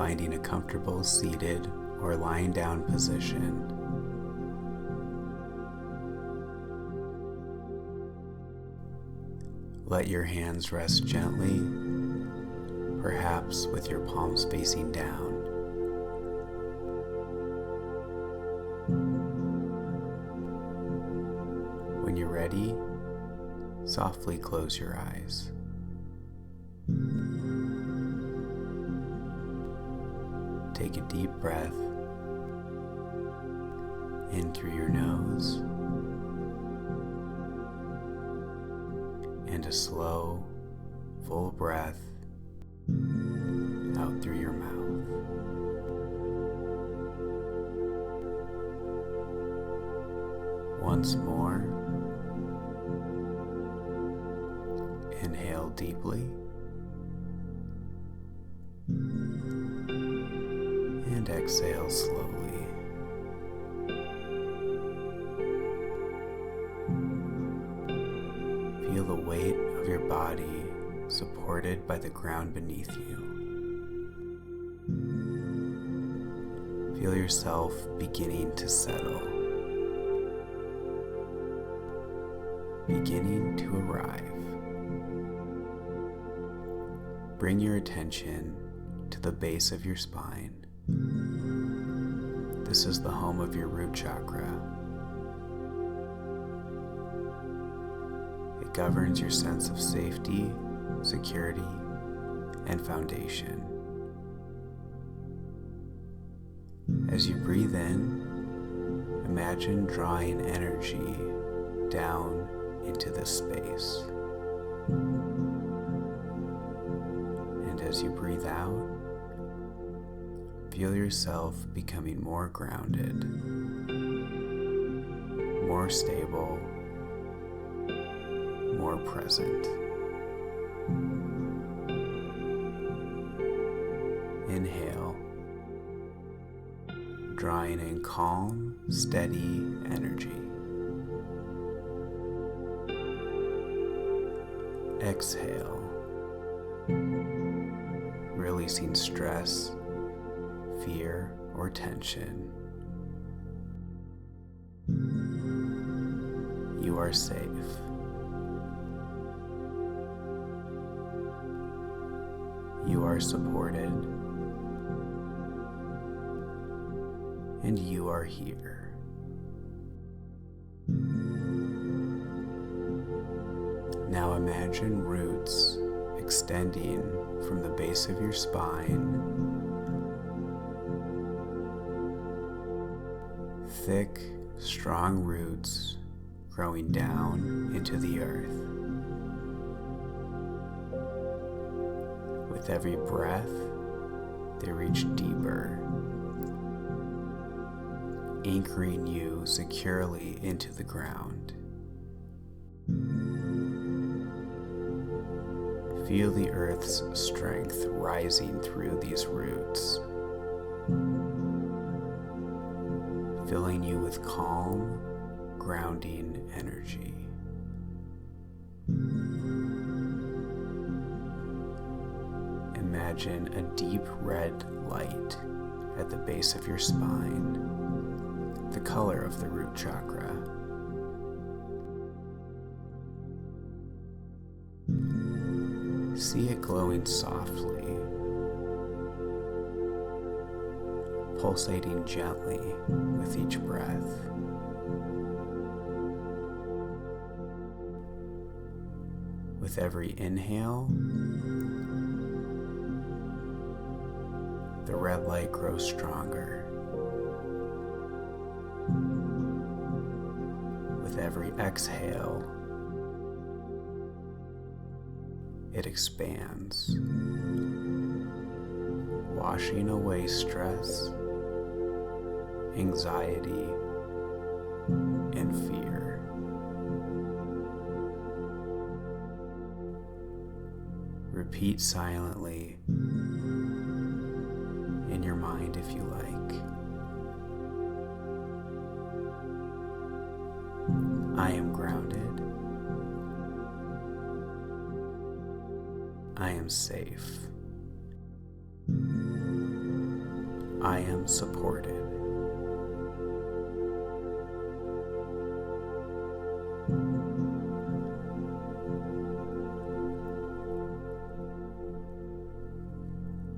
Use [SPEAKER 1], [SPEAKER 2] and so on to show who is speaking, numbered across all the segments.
[SPEAKER 1] finding a comfortable seated or lying down position. Let your hands rest gently, perhaps with your palms facing down. When you're ready, softly close your eyes. Take a deep breath in through your nose and a slow, full breath out through your mouth. Once more, inhale deeply and exhale slowly. Feel the weight of your body supported by the ground beneath you. Feel yourself beginning to settle, beginning to arrive. Bring your attention to the base of your spine. This is the home of your root chakra. It governs your sense of safety, security, and foundation. As you breathe in, imagine drawing energy down into this space. And as you breathe out, feel yourself becoming more grounded, more stable, more present. Inhale, drawing in calm, steady energy. Exhale, releasing stress, fear, or tension. You are safe. You are supported. And you are here. Now imagine roots extending from the base of your spine, thick, strong roots growing down into the earth. With every breath, they reach deeper, anchoring you securely into the ground. Feel the earth's strength rising through these roots, filling you with calm, grounding energy. Imagine a deep red light at the base of your spine, the color of the root chakra. See it glowing softly, pulsating gently with each breath. With every inhale, the red light grows stronger. With every exhale, it expands, washing away stress, anxiety, and fear. Repeat silently in your mind if you like. I am grounded. I am safe. I am supported.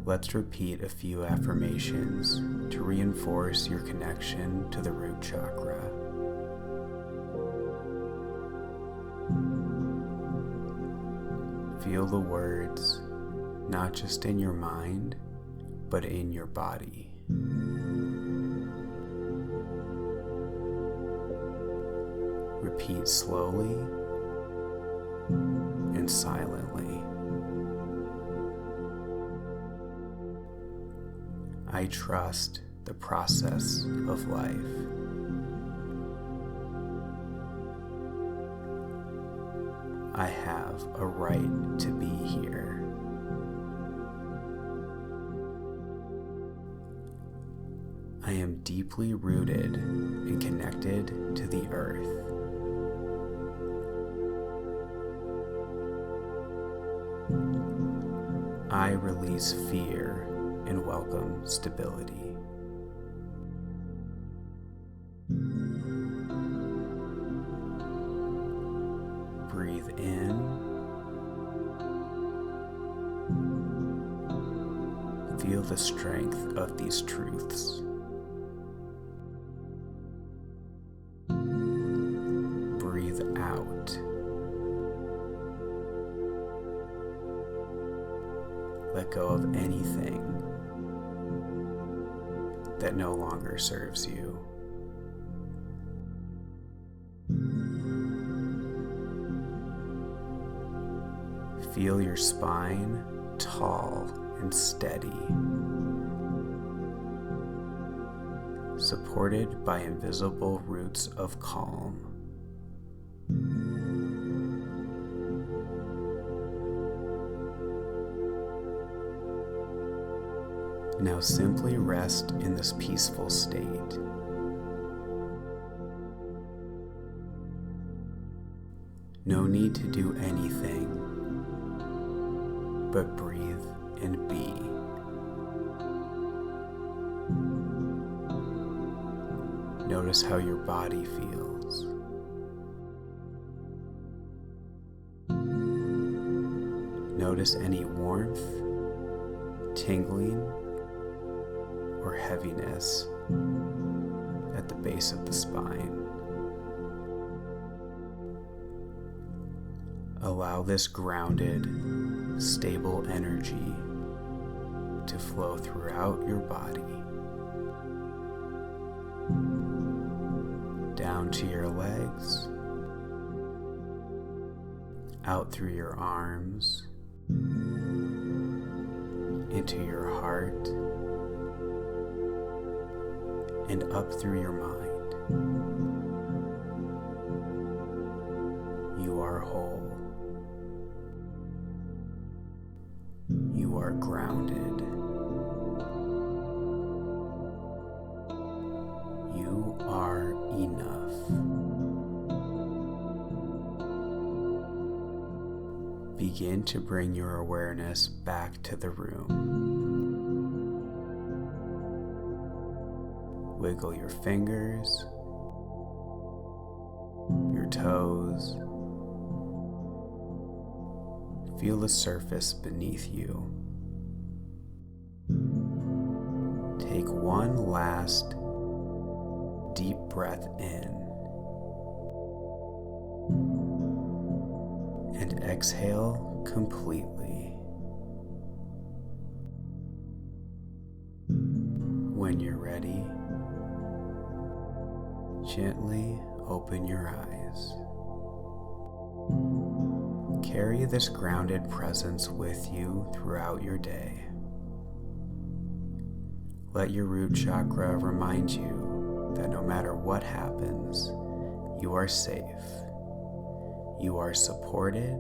[SPEAKER 1] Let's repeat a few affirmations to reinforce your connection to the root chakra. Feel the words not just in your mind, but in your body. Repeat slowly and silently. I trust the process of life. I have a right to be here. I am deeply rooted and connected to the earth. I release fear and welcome stability. Breathe in. Feel the strength of these truths. Breathe out. Let go of anything that no longer serves you. Feel your spine tall and steady, supported by invisible roots of calm. Now simply rest in this peaceful state. No need to do anything, but breathe and be. Notice how your body feels. Notice any warmth, tingling, or heaviness at the base of the spine. Allow this grounded, stable energy to flow throughout your body, down to your legs, out through your arms, into your heart, and up through your mind. You are whole. You are grounded. You are enough. Begin to bring your awareness back to the room. Wiggle your fingers, your toes. Feel the surface beneath you. Take one last deep breath in and exhale completely. When you're ready, gently open your eyes. Carry this grounded presence with you throughout your day. Let your root chakra remind you that no matter what happens, you are safe, you are supported,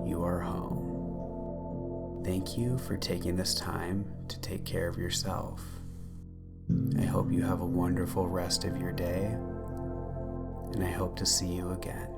[SPEAKER 1] you are home. Thank you for taking this time to take care of yourself. I hope you have a wonderful rest of your day, and I hope to see you again.